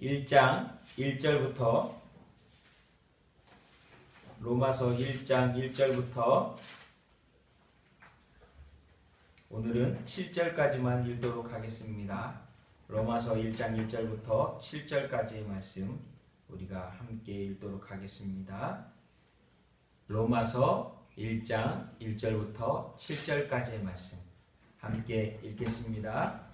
1장 1절부터 로마서 1장 1절부터 오늘은 7절까지만 읽도록 하겠습니다. 로마서 1장 1절부터 7절까지의 말씀 우리가 함께 읽도록 하겠습니다. 로마서 1장 1절부터 7절까지의 말씀 함께 읽겠습니다.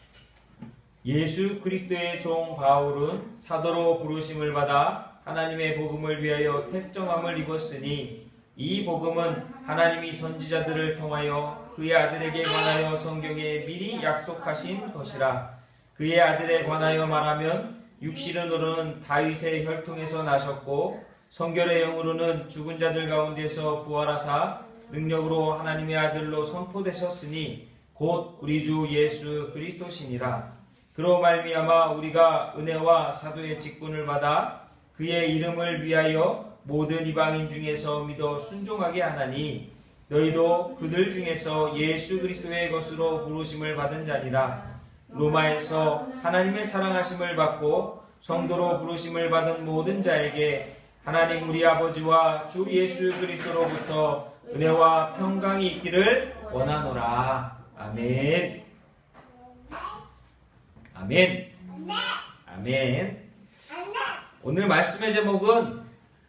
예수 그리스도의 종 바울은 사도로 부르심을 받아 하나님의 복음을 위하여 택정함을 입었으니 이 복음은 하나님이 선지자들을 통하여 그의 아들에게 관하여 성경에 미리 약속하신 것이라. 그의 아들에 관하여 말하면 육신으로는 다윗의 혈통에서 나셨고 성결의 영으로는 죽은 자들 가운데서 부활하사 능력으로 하나님의 아들로 선포되셨으니 곧 우리 주 예수 그리스도시니라. 그로 말미암아 우리가 은혜와 사도의 직분을 받아 그의 이름을 위하여 모든 이방인 중에서 믿어 순종하게 하나니 너희도 그들 중에서 예수 그리스도의 것으로 부르심을 받은 자니라. 로마에서 하나님의 사랑하심을 받고 성도로 부르심을 받은 모든 자에게 하나님 우리 아버지와 주 예수 그리스도로부터 은혜와 평강이 있기를 원하노라. 아멘. 아멘. 아멘. 오늘 말씀의 제목은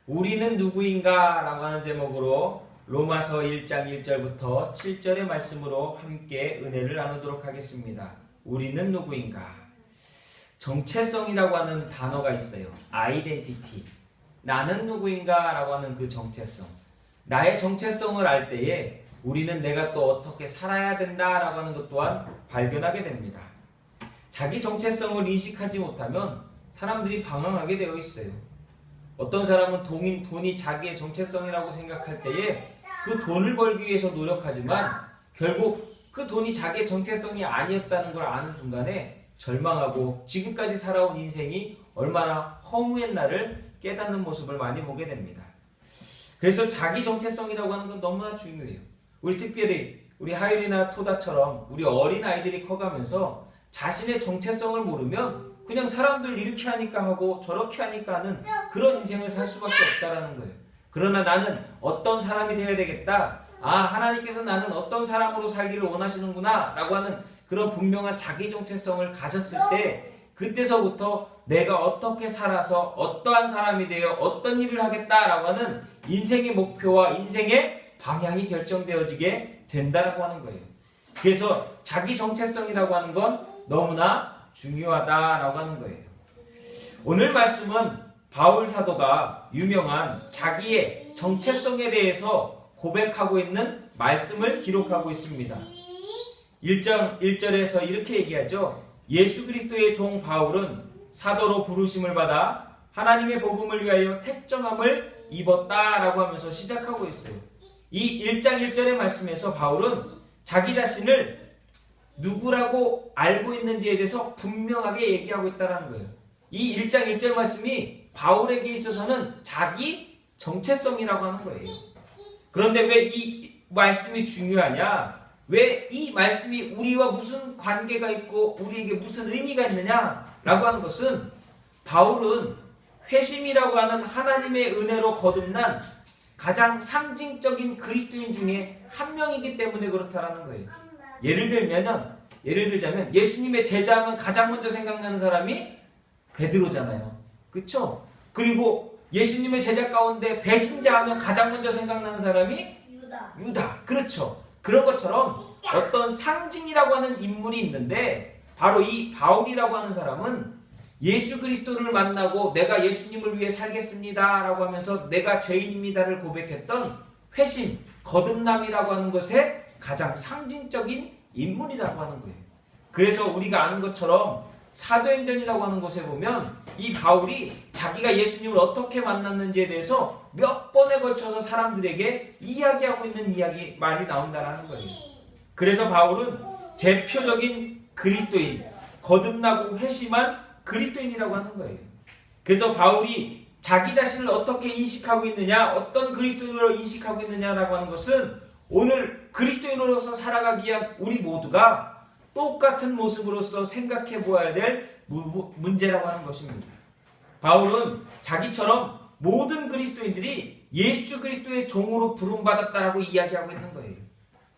우리는 누구인가? 라고 하는 제목으로 로마서 1장 1절부터 7절의 말씀으로 함께 은혜를 나누도록 하겠습니다. 우리는 누구인가? 정체성이라고 하는 단어가 있어요. 아이덴티티. 나는 누구인가? 라고 하는 그 정체성. 나의 정체성을 알 때에 우리는 내가 또 어떻게 살아야 된다라고 하는 것 또한 발견하게 됩니다. 자기 정체성을 인식하지 못하면 사람들이 방황하게 되어 있어요. 어떤 사람은 돈이 자기의 정체성이라고 생각할 때에 그 돈을 벌기 위해서 노력하지만 결국 그 돈이 자기의 정체성이 아니었다는 걸 아는 순간에 절망하고 지금까지 살아온 인생이 얼마나 허무했나를 깨닫는 모습을 많이 보게 됩니다. 그래서 자기 정체성이라고 하는 건 너무나 중요해요. 우리 특별히 우리 하율이나 토다처럼 우리 어린 아이들이 커가면서 자신의 정체성을 모르면 그냥 사람들 이렇게 하니까 하고 저렇게 하니까 하는 그런 인생을 살 수밖에 없다라는 거예요. 그러나 나는 어떤 사람이 되어야 되겠다. 하나님께서 나는 어떤 사람으로 살기를 원하시는구나 라고 하는 그런 분명한 자기 정체성을 가졌을 때 그때서부터 내가 어떻게 살아서 어떠한 사람이 되어 어떤 일을 하겠다라고 하는 인생의 목표와 인생의 방향이 결정되어지게 된다라고 하는 거예요. 그래서 자기 정체성이라고 하는 건 너무나 중요하다라고 하는 거예요. 오늘 말씀은 바울 사도가 유명한 자기의 정체성에 대해서 고백하고 있는 말씀을 기록하고 있습니다. 1장 1절에서 이렇게 얘기하죠. 예수 그리스도의 종 바울은 사도로 부르심을 받아 하나님의 복음을 위하여 택정함을 입었다라고 하면서 시작하고 있어요. 이 1장 1절의 말씀에서 바울은 자기 자신을 누구라고 알고 있는지에 대해서 분명하게 얘기하고 있다는 거예요. 이 1장 1절 말씀이 바울에게 있어서는 자기 정체성이라고 하는 거예요. 그런데 왜 이 말씀이 중요하냐? 왜 이 말씀이 우리와 무슨 관계가 있고 우리에게 무슨 의미가 있느냐라고 하는 것은 바울은 회심이라고 하는 하나님의 은혜로 거듭난 가장 상징적인 그리스도인 중에 한 명이기 때문에 그렇다라는 거예요. 예를 들자면 예수님의 제자하면 가장 먼저 생각나는 사람이 베드로잖아요. 그렇죠? 그리고 예수님의 제자 가운데 배신자하면 가장 먼저 생각나는 사람이 유다. 그렇죠? 그런 것처럼 어떤 상징이라고 하는 인물이 있는데 바로 이 바울이라고 하는 사람은 예수 그리스도를 만나고 내가 예수님을 위해 살겠습니다 라고 하면서 내가 죄인입니다를 고백했던 회심, 거듭남이라고 하는 것의 가장 상징적인 인물이라고 하는 거예요. 그래서 우리가 아는 것처럼 사도행전이라고 하는 곳에 보면 이 바울이 자기가 예수님을 어떻게 만났는지에 대해서 몇 번에 걸쳐서 사람들에게 이야기하고 있는 말이 나온다는 거예요. 그래서 바울은 대표적인 그리스도인, 거듭나고 회심한 그리스도인이라고 하는 거예요. 그래서 바울이 자기 자신을 어떻게 인식하고 있느냐, 어떤 그리스도인으로 인식하고 있느냐라고 하는 것은 오늘 그리스도인으로서 살아가기 위한 우리 모두가 똑같은 모습으로서 생각해 보아야 될 문제라고 하는 것입니다. 바울은 자기처럼 모든 그리스도인들이 예수 그리스도의 종으로 부름받았다라고 이야기하고 있는 거예요.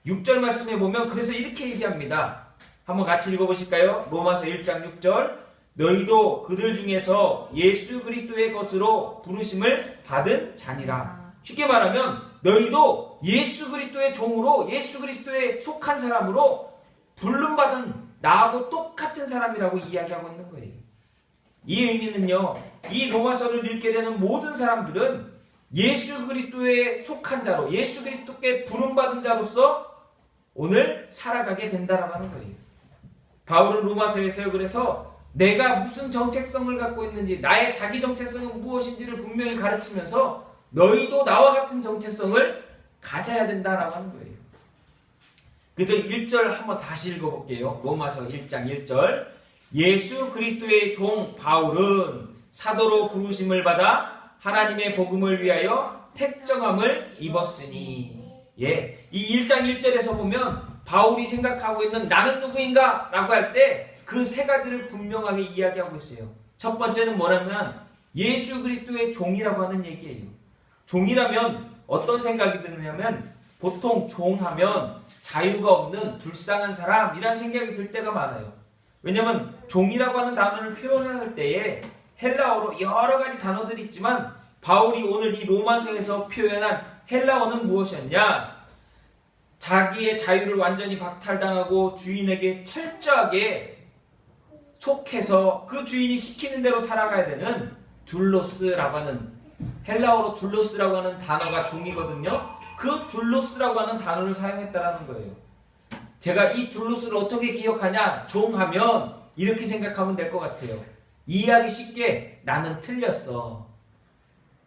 6절 말씀에 보면 그래서 이렇게 얘기합니다. 한번 같이 읽어보실까요? 로마서 1장 6절. 너희도 그들 중에서 예수 그리스도의 것으로 부르심을 받은 자니라. 쉽게 말하면 너희도 예수 그리스도의 종으로 예수 그리스도에 속한 사람으로 부름받은 나하고 똑같은 사람이라고 이야기하고 있는 거예요. 이 의미는요, 이 로마서를 읽게 되는 모든 사람들은 예수 그리스도에 속한 자로 예수 그리스도께 부름받은 자로서 오늘 살아가게 된다라고 하는 거예요. 바울은 로마서에서요, 그래서 내가 무슨 정체성을 갖고 있는지, 나의 자기 정체성은 무엇인지를 분명히 가르치면서 너희도 나와 같은 정체성을 가져야 된다라고 하는 거예요. 그래서 1절 한번 다시 읽어볼게요. 로마서 1장 1절. 예수 그리스도의 종 바울은 사도로 부르심을 받아 하나님의 복음을 위하여 택정함을 입었으니. 예, 이 1장 1절에서 보면 바울이 생각하고 있는 나는 누구인가? 라고 할 때 그 세 가지를 분명하게 이야기하고 있어요. 첫 번째는 뭐냐면 예수 그리스도의 종이라고 하는 얘기예요. 종이라면 어떤 생각이 드느냐면 보통 종하면 자유가 없는 불쌍한 사람이란 생각이 들 때가 많아요. 왜냐하면 종이라고 하는 단어를 표현할 때에 헬라어로 여러 가지 단어들이 있지만 바울이 오늘 이 로마서에서 표현한 헬라어는 무엇이었냐? 자기의 자유를 완전히 박탈당하고 주인에게 철저하게 속해서 그 주인이 시키는 대로 살아가야 되는 둘로스라고 하는, 헬라어로 둘로스라고 하는 단어가 종이거든요. 그 둘로스라고 하는 단어를 사용했다라는 거예요. 제가 이 둘로스를 어떻게 기억하냐? 종하면 이렇게 생각하면 될 것 같아요. 이해하기 쉽게 나는 틀렸어.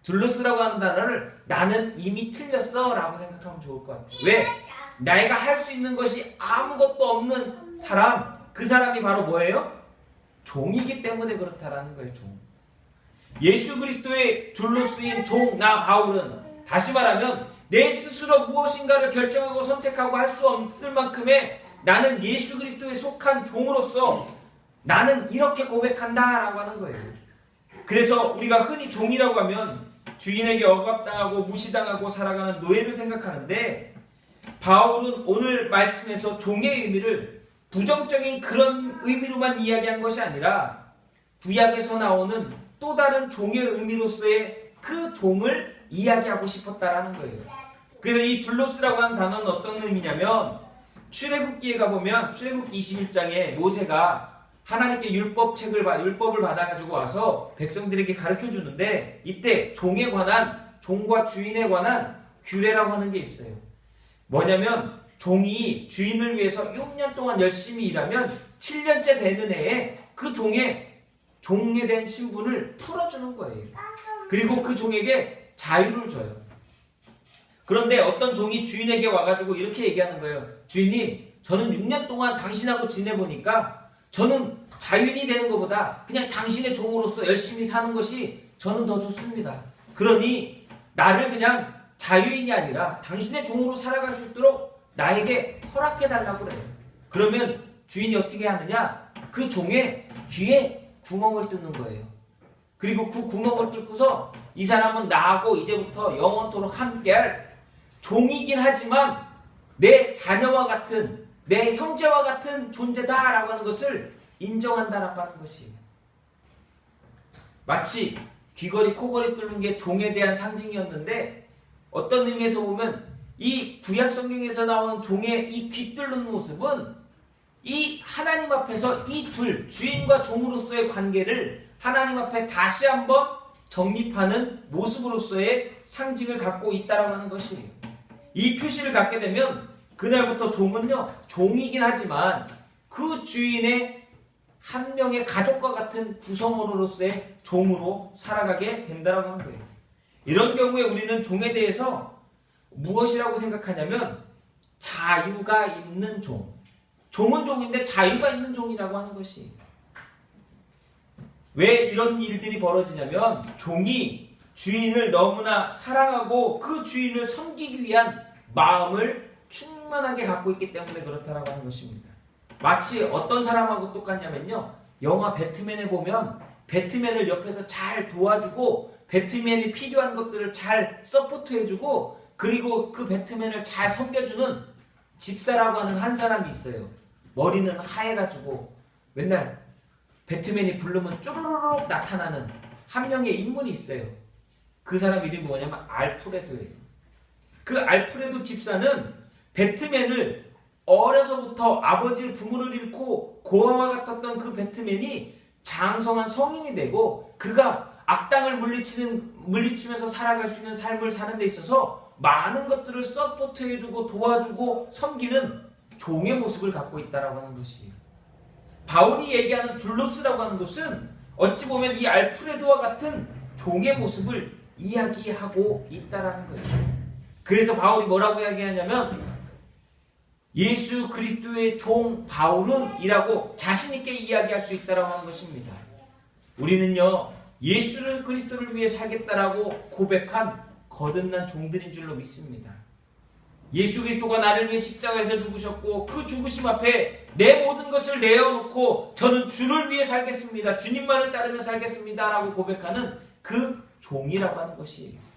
둘로스라고 하는 단어를 나는 이미 틀렸어 라고 생각하면 좋을 것 같아요. 왜? 내가 할 수 있는 것이 아무것도 없는 사람, 그 사람이 바로 뭐예요? 종이기 때문에 그렇다라는 거예요. 종. 예수 그리스도의 둘로스인 종 나 바울은 다시 말하면 내 스스로 무엇인가를 결정하고 선택하고 할 수 없을 만큼의 나는 예수 그리스도에 속한 종으로서 나는 이렇게 고백한다라고 하는 거예요. 그래서 우리가 흔히 종이라고 하면 주인에게 억압당하고 무시당하고 살아가는 노예를 생각하는데 바울은 오늘 말씀에서 종의 의미를 부정적인 그런 의미로만 이야기한 것이 아니라 구약에서 나오는 또 다른 종의 의미로서의 그 종을 이야기하고 싶었다라는 거예요. 그래서 이 둘로스라고 하는 단어는 어떤 의미냐면 출애굽기에 가보면 출애굽기 21장에 모세가 하나님께 율법을 받아가지고 와서 백성들에게 가르쳐 주는데 이때 종에 관한, 종과 주인에 관한 규례라고 하는 게 있어요. 뭐냐면 종이 주인을 위해서 6년 동안 열심히 일하면 7년째 되는 해에 그 종에 된 신분을 풀어주는 거예요. 그리고 그 종에게 자유를 줘요. 그런데 어떤 종이 주인에게 와가지고 이렇게 얘기하는 거예요. 주인님, 저는 6년 동안 당신하고 지내보니까 저는 자유인이 되는 것보다 그냥 당신의 종으로서 열심히 사는 것이 저는 더 좋습니다. 그러니 나를 그냥 자유인이 아니라 당신의 종으로 살아갈 수 있도록 나에게 허락해달라고 그래요. 그러면 주인이 어떻게 하느냐? 그 종의 귀에 구멍을 뚫는 거예요. 그리고 그 구멍을 뚫고서 이 사람은 나하고 이제부터 영원토록 함께할 종이긴 하지만 내 자녀와 같은, 내 형제와 같은 존재다라고 하는 것을 인정한다라고 하는 것이에요. 마치 귀걸이, 코걸이 뚫는 게 종에 대한 상징이었는데 어떤 의미에서 보면 이 구약 성경에서 나오는 종의 이 귀 뚫는 모습은 이 하나님 앞에서 이 둘, 주인과 종으로서의 관계를 하나님 앞에 다시 한번 정립하는 모습으로서의 상징을 갖고 있다라고 하는 것이에요. 이 표시를 갖게 되면 그날부터 종은요, 종이긴 하지만 그 주인의 한 명의 가족과 같은 구성원으로서의 종으로 살아가게 된다라고 하는 거예요. 이런 경우에 우리는 종에 대해서 무엇이라고 생각하냐면 자유가 있는 종. 종은 종인데 자유가 있는 종이라고 하는 것이. 왜 이런 일들이 벌어지냐면 종이 주인을 너무나 사랑하고 그 주인을 섬기기 위한 마음을 충만하게 갖고 있기 때문에 그렇다라고 하는 것입니다. 마치 어떤 사람하고 똑같냐면요, 영화 배트맨에 보면 배트맨을 옆에서 잘 도와주고 배트맨이 필요한 것들을 잘 서포트해주고 그리고 그 배트맨을 잘 섬겨주는 집사라고 하는 한 사람이 있어요. 머리는 하얘가지고 맨날 배트맨이 부르면 쪼르르륵 나타나는 한 명의 인물이 있어요. 그 사람 이름이 뭐냐면 알프레도예요. 그 알프레도 집사는 배트맨을 어려서부터 아버지를 부모를 잃고 고아와 같았던 그 배트맨이 장성한 성인이 되고 그가 악당을 물리치면서 살아갈 수 있는 삶을 사는 데 있어서 많은 것들을 서포트해주고 도와주고 섬기는 종의 모습을 갖고 있다라고 하는 것이에요. 바울이 얘기하는 둘로스라고 하는 것은 어찌 보면 이 알프레도와 같은 종의 모습을 이야기하고 있다라는 거예요. 그래서 바울이 뭐라고 이야기하냐면 예수 그리스도의 종 바울은 이라고 자신있게 이야기할 수 있다라고 하는 것입니다. 우리는요 예수 그리스도를 위해 살겠다라고 고백한 거듭난 종들인 줄로 믿습니다. 예수 그리스도가 나를 위해 십자가에서 죽으셨고 그 죽으심 앞에 내 모든 것을 내어놓고 저는 주를 위해 살겠습니다. 주님만을 따르며 살겠습니다. 라고 고백하는 그 종이라고 하는 것이에요.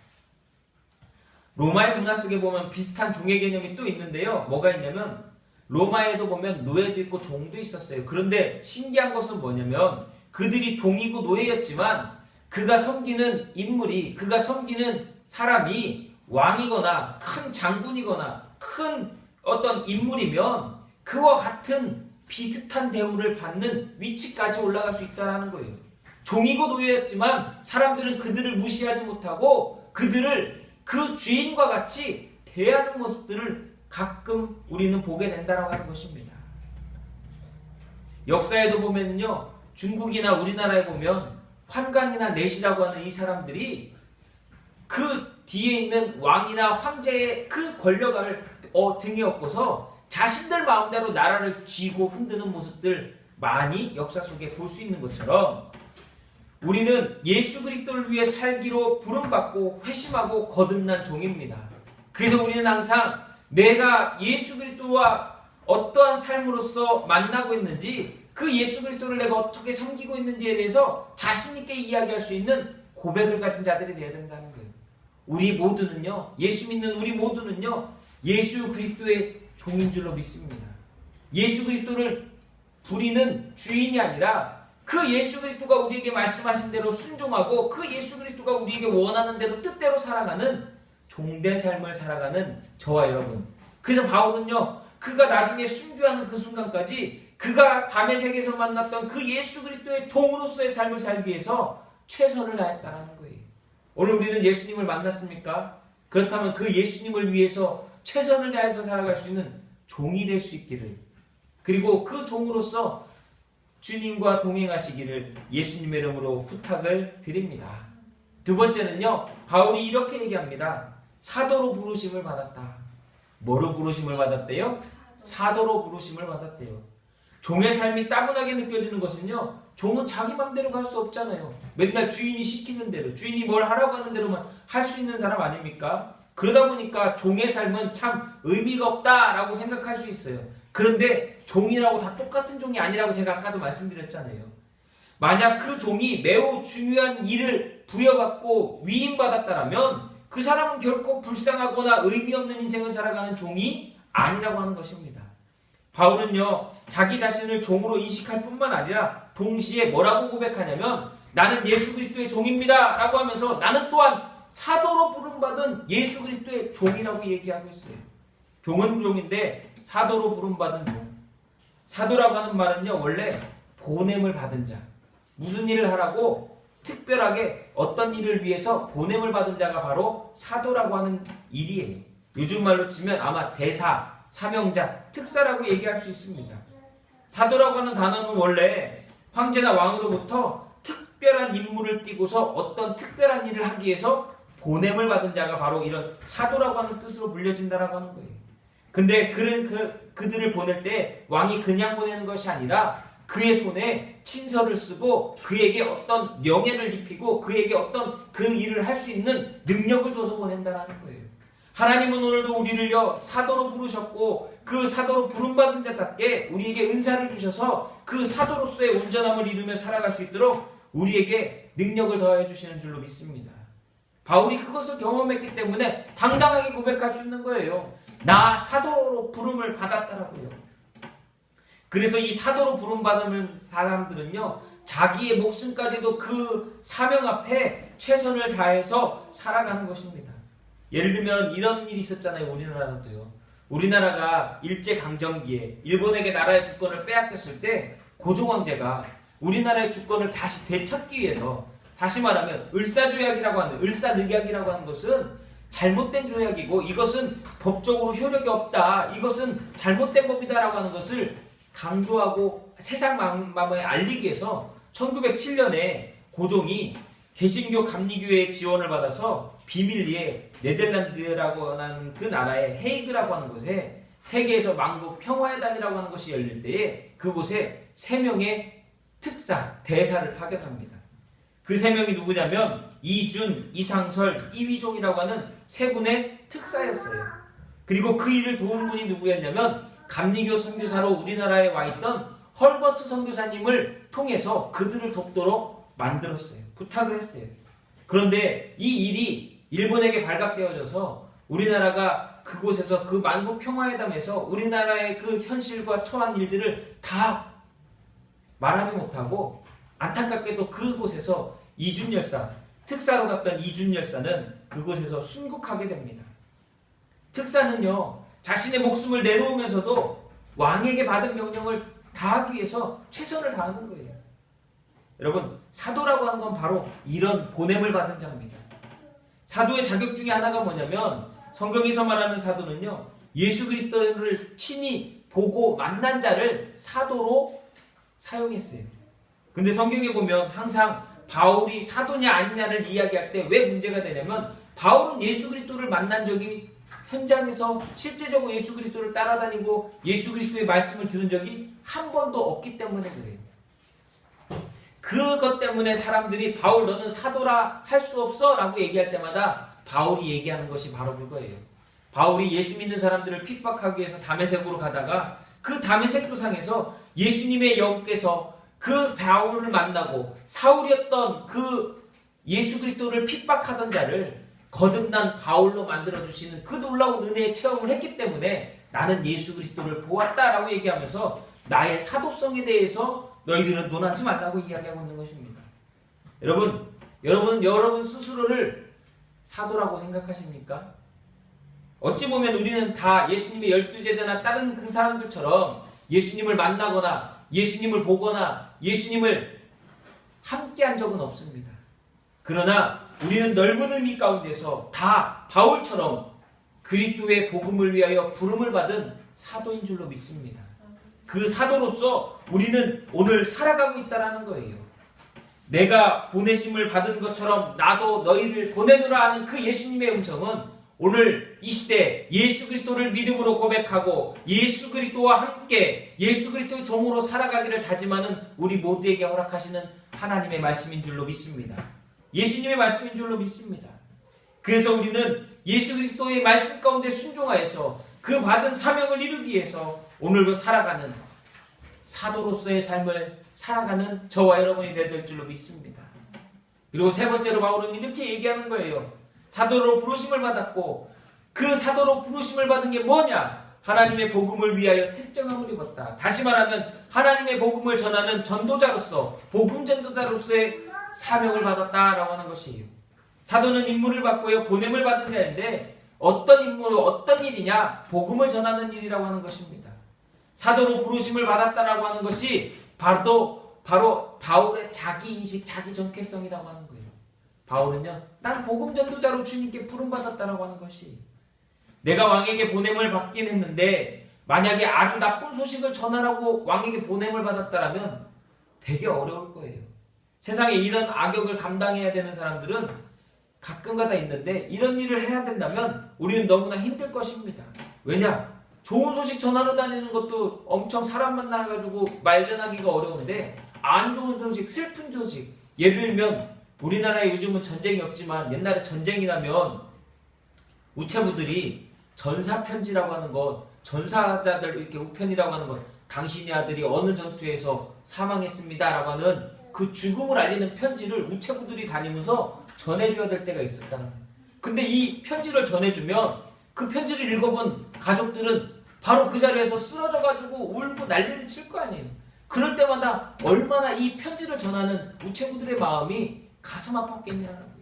로마의 문화 속에 보면 비슷한 종의 개념이 또 있는데요. 뭐가 있냐면 로마에도 보면 노예도 있고 종도 있었어요. 그런데 신기한 것은 뭐냐면 그들이 종이고 노예였지만 그가 섬기는 인물이 그가 섬기는 사람이 왕이거나 큰 장군이거나 큰 어떤 인물이면 그와 같은 비슷한 대우를 받는 위치까지 올라갈 수 있다는 거예요. 종이고 노예였지만 사람들은 그들을 무시하지 못하고 그들을 그 주인과 같이 대하는 모습들을 가끔 우리는 보게 된다고 하는 것입니다. 역사에도 보면요, 중국이나 우리나라에 보면 환관이나 내시라고 하는 이 사람들이 그 뒤에 있는 왕이나 황제의 그 권력을 등에 업고서 자신들 마음대로 나라를 쥐고 흔드는 모습들 많이 역사 속에 볼 수 있는 것처럼 우리는 예수 그리스도를 위해 살기로 부름받고 회심하고 거듭난 종입니다. 그래서 우리는 항상 내가 예수 그리스도와 어떠한 삶으로서 만나고 있는지 그 예수 그리스도를 내가 어떻게 섬기고 있는지에 대해서 자신 있게 이야기할 수 있는 고백을 가진 자들이 되어야 된다는 거예요. 우리 모두는요, 예수 믿는 우리 모두는요, 예수 그리스도의 종인 줄로 믿습니다. 예수 그리스도를 부리는 주인이 아니라 그 예수 그리스도가 우리에게 말씀하신 대로 순종하고 그 예수 그리스도가 우리에게 원하는 대로 뜻대로 살아가는 종된 삶을 살아가는 저와 여러분. 그래서 바울은요, 그가 나중에 순교하는 그 순간까지 그가 다메섹에서 만났던 그 예수 그리스도의 종으로서의 삶을 살기 위해서 최선을 다했다는 거예요. 오늘 우리는 예수님을 만났습니까? 그렇다면 그 예수님을 위해서 최선을 다해서 살아갈 수 있는 종이 될 수 있기를, 그리고 그 종으로서 주님과 동행하시기를 예수님의 이름으로 부탁을 드립니다. 두 번째는요, 바울이 이렇게 얘기합니다. 사도로 부르심을 받았다. 뭐로 부르심을 받았대요? 사도로 부르심을 받았대요. 종의 삶이 따분하게 느껴지는 것은요, 종은 자기 맘대로 갈 수 없잖아요. 맨날 주인이 시키는 대로, 주인이 뭘 하라고 하는 대로만 할 수 있는 사람 아닙니까? 그러다 보니까 종의 삶은 참 의미가 없다라고 생각할 수 있어요. 그런데 종이라고 다 똑같은 종이 아니라고 제가 아까도 말씀드렸잖아요. 만약 그 종이 매우 중요한 일을 부여받고 위임받았다면 그 사람은 결코 불쌍하거나 의미 없는 인생을 살아가는 종이 아니라고 하는 것입니다. 바울은요, 자기 자신을 종으로 인식할 뿐만 아니라 동시에 뭐라고 고백하냐면 나는 예수 그리스도의 종입니다 라고 하면서 나는 또한 사도로 부름받은 예수 그리스도의 종이라고 얘기하고 있어요. 종은 종인데 사도로 부름받은 종. 사도라고 하는 말은요, 원래 보냄을 받은 자, 무슨 일을 하라고 특별하게 어떤 일을 위해서 보냄을 받은 자가 바로 사도라고 하는 일이에요. 요즘 말로 치면 아마 대사, 사명자, 특사라고 얘기할 수 있습니다. 사도라고 하는 단어는 원래 황제나 왕으로부터 특별한 임무를 띠고서 어떤 특별한 일을 하기 위해서 보냄을 받은 자가 바로 이런 사도라고 하는 뜻으로 불려진다라고 하는 거예요. 근데 그들을 보낼 때 왕이 그냥 보내는 것이 아니라 그의 손에 친서를 쓰고 그에게 어떤 명예를 입히고 그에게 어떤 그 일을 할 수 있는 능력을 줘서 보낸다라는 거예요. 하나님은 오늘도 우리를요, 사도로 부르셨고 그 사도로 부름받은 자답게 우리에게 은사를 주셔서 그 사도로서의 온전함을 이루며 살아갈 수 있도록 우리에게 능력을 더해 주시는 줄로 믿습니다. 바울이 그것을 경험했기 때문에 당당하게 고백할 수 있는 거예요. 나 사도로 부름을 받았다라고요. 그래서 이 사도로 부름받은 사람들은요, 자기의 목숨까지도 그 사명 앞에 최선을 다해서 살아가는 것입니다. 예를 들면 이런 일이 있었잖아요. 우리나라도요. 우리나라가 일제강점기에 일본에게 나라의 주권을 빼앗겼을 때 고종황제가 우리나라의 주권을 다시 되찾기 위해서, 다시 말하면 을사조약이라고 하는, 을사늑약이라고 하는 것은 잘못된 조약이고 이것은 법적으로 효력이 없다, 이것은 잘못된 법이다라고 하는 것을 강조하고 세상 만방에 알리기 위해서 1907년에 고종이 개신교 감리교회의 지원을 받아서 비밀리에 네덜란드라고 하는 그 나라의 헤이그라고 하는 곳에 세계에서 만국 평화회담이라고 하는 것이 열릴 때에 그곳에 3명의 특사, 대사를 파견합니다. 그 3명이 누구냐면 이준, 이상설, 이휘종이라고 하는 3분의 특사였어요. 그리고 그 일을 도운 분이 누구였냐면 감리교 선교사로 우리나라에 와 있던 헐버트 선교사님을 통해서 그들을 돕도록 만들었어요. 부탁을 했어요. 그런데 이 일이 일본에게 발각되어져서 우리나라가 그곳에서 그 만국 평화회담에서 우리나라의 그 현실과 처한 일들을 다 말하지 못하고, 안타깝게도 그곳에서 이준 열사, 특사로 갔던 이준 열사는 그곳에서 순국하게 됩니다. 특사는요, 자신의 목숨을 내놓으면서도 왕에게 받은 명령을 다하기 위해서 최선을 다하는 거예요. 여러분, 사도라고 하는 건 바로 이런 보냄을 받은 자입니다. 사도의 자격 중에 하나가 뭐냐면, 성경에서 말하는 사도는요, 예수 그리스도를 친히 보고 만난 자를 사도로 사용했어요. 근데 성경에 보면 항상 바울이 사도냐 아니냐를 이야기할 때 왜 문제가 되냐면, 바울은 예수 그리스도를 만난 적이, 현장에서 실제적으로 예수 그리스도를 따라다니고 예수 그리스도의 말씀을 들은 적이 한 번도 없기 때문에 그래요. 그것 때문에 사람들이 바울 너는 사도라 할 수 없어 라고 얘기할 때마다 바울이 얘기하는 것이 바로 그거예요. 바울이 예수 믿는 사람들을 핍박하기 위해서 다메섹으로 가다가 그 다메섹 도상에서 예수님의 영께서 그 바울을 만나고 사울이었던 그 예수 그리스도를 핍박하던 자를 거듭난 바울로 만들어주시는 그 놀라운 은혜의 체험을 했기 때문에 나는 예수 그리스도를 보았다라고 얘기하면서 나의 사도성에 대해서 너희들은 논하지 말라고 이야기하고 있는 것입니다. 여러분 스스로를 사도라고 생각하십니까? 어찌 보면 우리는 다 예수님의 12제자나 다른 그 사람들처럼 예수님을 만나거나 예수님을 보거나 예수님을 함께한 적은 없습니다. 그러나 우리는 넓은 의미 가운데서 다 바울처럼 그리스도의 복음을 위하여 부름을 받은 사도인 줄로 믿습니다. 그 사도로서 우리는 오늘 살아가고 있다는 거예요. 내가 보내심을 받은 것처럼 나도 너희를 보내노라 하는 그 예수님의 음성은 오늘 이 시대 예수 그리스도를 믿음으로 고백하고 예수 그리스도와 함께 예수 그리스도의 종으로 살아가기를 다짐하는 우리 모두에게 허락하시는 하나님의 말씀인 줄로 믿습니다. 예수님의 말씀인 줄로 믿습니다. 그래서 우리는 예수 그리스도의 말씀 가운데 순종하여서 그 받은 사명을 이루기 위해서 오늘도 살아가는 사도로서의 삶을 살아가는 저와 여러분이 될 줄로 믿습니다. 그리고 세 번째로 바울은 이렇게 얘기하는 거예요. 사도로 부르심을 받았고 그 사도로 부르심을 받은 게 뭐냐? 하나님의 복음을 위하여 택정함을 입었다. 다시 말하면 하나님의 복음을 전하는 전도자로서, 복음 전도자로서의 사명을 받았다라고 하는 것이에요. 사도는 임무를 받고요, 보냄을 받은 자인데 어떤 임무, 어떤 일이냐? 복음을 전하는 일이라고 하는 것입니다. 사도로 부르심을 받았다라고 하는 것이 바로 바울의 자기인식, 자기 정체성이라고 하는 거예요. 바울은요, 난 복음 전도자로 주님께 부름받았다라고 하는 것이, 내가 왕에게 보냄을 받긴 했는데 만약에 아주 나쁜 소식을 전하라고 왕에게 보냄을 받았다라면 되게 어려울 거예요. 세상에 이런 악역을 감당해야 되는 사람들은 가끔가다 있는데 이런 일을 해야 된다면 우리는 너무나 힘들 것입니다. 왜냐? 좋은 소식 전하러 다니는 것도 엄청 사람 만나가지고 말 전하기가 어려운데 안 좋은 소식, 슬픈 소식, 예를 들면 우리나라에 요즘은 전쟁이 없지만 옛날에 전쟁이 나면 우체부들이 전사편지라고 하는 것, 전사자들 이렇게 우편이라고 하는 것, 당신의 아들이 어느 전투에서 사망했습니다 라고 하는 그 죽음을 알리는 편지를 우체부들이 다니면서 전해줘야 될 때가 있었다는 거예요. 근데 이 편지를 전해주면 그 편지를 읽어본 가족들은 바로 그 자리에서 쓰러져가지고 울고 난리를 칠 거 아니에요. 그럴 때마다 얼마나 이 편지를 전하는 우체부들의 마음이 가슴 아팠겠냐는 거예요.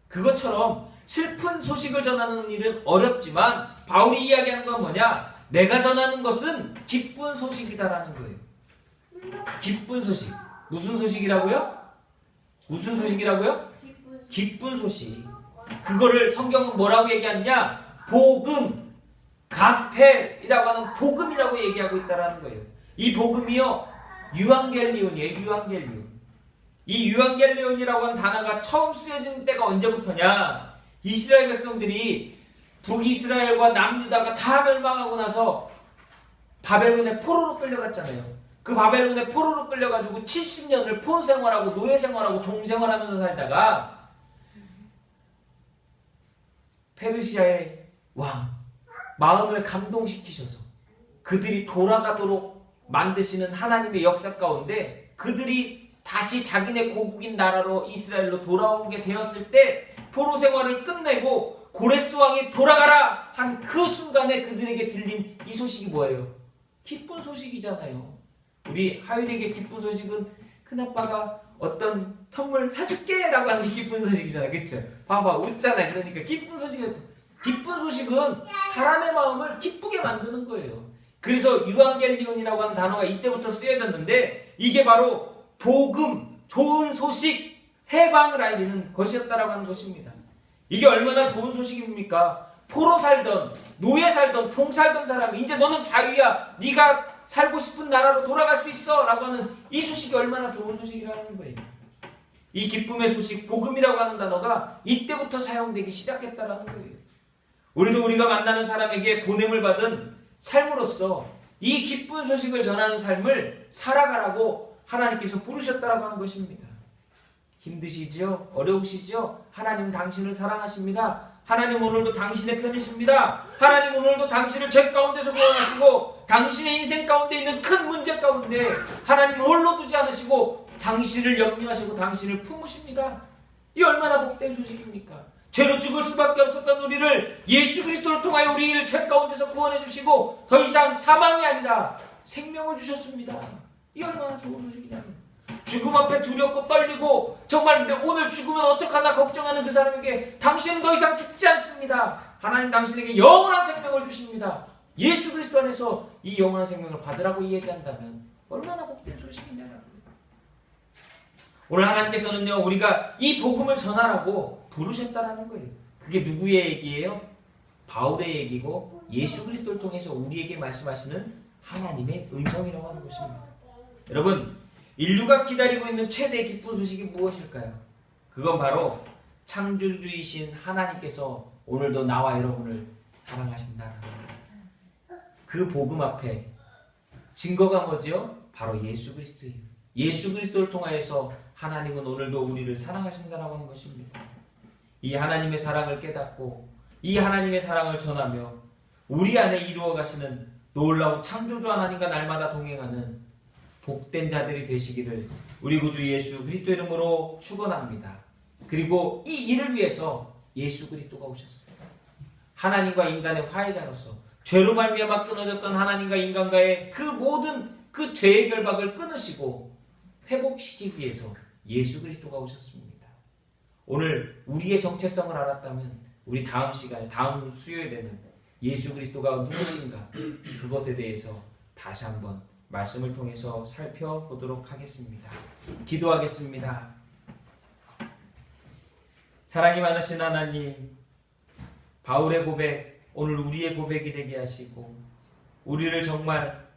그것처럼 슬픈 소식을 전하는 일은 어렵지만 바울이 이야기하는 건 뭐냐? 내가 전하는 것은 기쁜 소식이다라는 거예요. 기쁜 소식. 무슨 소식이라고요? 무슨 소식이라고요? 기쁜 소식. 그거를 성경은 뭐라고 얘기하느냐? 복음, 가스펠이라고 하는 복음이라고 얘기하고 있다라는 거예요. 이 복음이요, 유앙겔리온이에요. 유앙겔리온. 이 유앙겔리온이라고 하는 단어가 처음 쓰여진 때가 언제부터냐? 이스라엘 백성들이 북이스라엘과 남유다가 다 멸망하고 나서 바벨론에 포로로 끌려갔잖아요. 그 바벨론에 포로로 끌려가지고 70년을 포로 생활하고 노예 생활하고 종 생활하면서 살다가 페르시아의 왕 마음을 감동시키셔서 그들이 돌아가도록 만드시는 하나님의 역사 가운데 그들이 다시 자기네 고국인 나라로 이스라엘로 돌아오게 되었을 때 포로 생활을 끝내고 고레스 왕이 돌아가라 한 그 순간에 그들에게 들린 이 소식이 뭐예요? 기쁜 소식이잖아요. 우리 하율에게 기쁜 소식은 큰아빠가 어떤 선물 사줄게 라고 하는 게 기쁜 소식이잖아요. 그렇죠? 봐봐 웃잖아요. 그러니까 기쁜 소식은 사람의 마음을 기쁘게 만드는 거예요. 그래서 유앙겔리온이라고 하는 단어가 이때부터 쓰여졌는데 이게 바로 복음, 좋은 소식, 해방을 알리는 것이었다라고 하는 것입니다. 이게 얼마나 좋은 소식입니까? 포로 살던, 노예 살던, 종 살던 사람이 이제 너는 자유야. 네가 살고 싶은 나라로 돌아갈 수 있어. 라고 하는 이 소식이 얼마나 좋은 소식이라는 거예요. 이 기쁨의 소식, 복음이라고 하는 단어가 이때부터 사용되기 시작했다라는 거예요. 우리도 우리가 만나는 사람에게 보냄을 받은 삶으로서 이 기쁜 소식을 전하는 삶을 살아가라고 하나님께서 부르셨다라고 하는 것입니다. 힘드시죠? 어려우시죠? 하나님 당신을 사랑하십니다. 하나님 오늘도 당신의 편이십니다. 하나님 오늘도 당신을 죄 가운데서 구원하시고 당신의 인생 가운데 있는 큰 문제 가운데 하나님을 홀로 두지 않으시고 당신을 염려하시고 당신을 품으십니다. 이 얼마나 복된 소식입니까? 죄로 죽을 수밖에 없었던 우리를 예수 그리스도를 통하여 우리를 죄 가운데서 구원해 주시고 더 이상 사망이 아니라 생명을 주셨습니다. 이 얼마나 좋은 소식이냐고요. 죽음 앞에 두렵고 떨리고 정말 오늘 죽으면 어떡하나 걱정하는 그 사람에게 당신은 더 이상 죽지 않습니다. 하나님 당신에게 영원한 생명을 주십니다. 예수 그리스도 안에서 이 영원한 생명을 받으라고 얘기한다면 얼마나 복된 소식이냐고요. 오늘 하나님께서는요 우리가 이 복음을 전하라고 부르셨다라는 거예요. 그게 누구의 얘기예요? 바울의 얘기고 예수 그리스도를 통해서 우리에게 말씀하시는 하나님의 음성이라고 하는 것입니다. 여러분 인류가 기다리고 있는 최대 기쁜 소식이 무엇일까요? 그건 바로 창조주이신 하나님께서 오늘도 나와 여러분을 사랑하신다는 거예요. 그 복음 앞에 증거가 뭐죠? 바로 예수 그리스도예요. 예수 그리스도를 통하여서 하나님은 오늘도 우리를 사랑하신다라고 하는 것입니다. 이 하나님의 사랑을 깨닫고 이 하나님의 사랑을 전하며 우리 안에 이루어 가시는 놀라운 창조주 하나님과 날마다 동행하는 복된 자들이 되시기를 우리 구주 예수 그리스도 이름으로 축원합니다. 그리고 이 일을 위해서 예수 그리스도가 오셨어요. 하나님과 인간의 화해자로서 죄로 말미암아 끊어졌던 하나님과 인간과의 그 모든 그 죄의 결박을 끊으시고 회복시키기 위해서 예수 그리스도가 오셨습니다. 오늘 우리의 정체성을 알았다면 우리 다음 시간에 다음 수요일에는 예수 그리스도가 누구신가 그것에 대해서 다시 한번 말씀을 통해서 살펴보도록 하겠습니다. 기도하겠습니다. 사랑이 많으신 하나님, 바울의 고백 오늘 우리의 고백이 되게 하시고 우리를 정말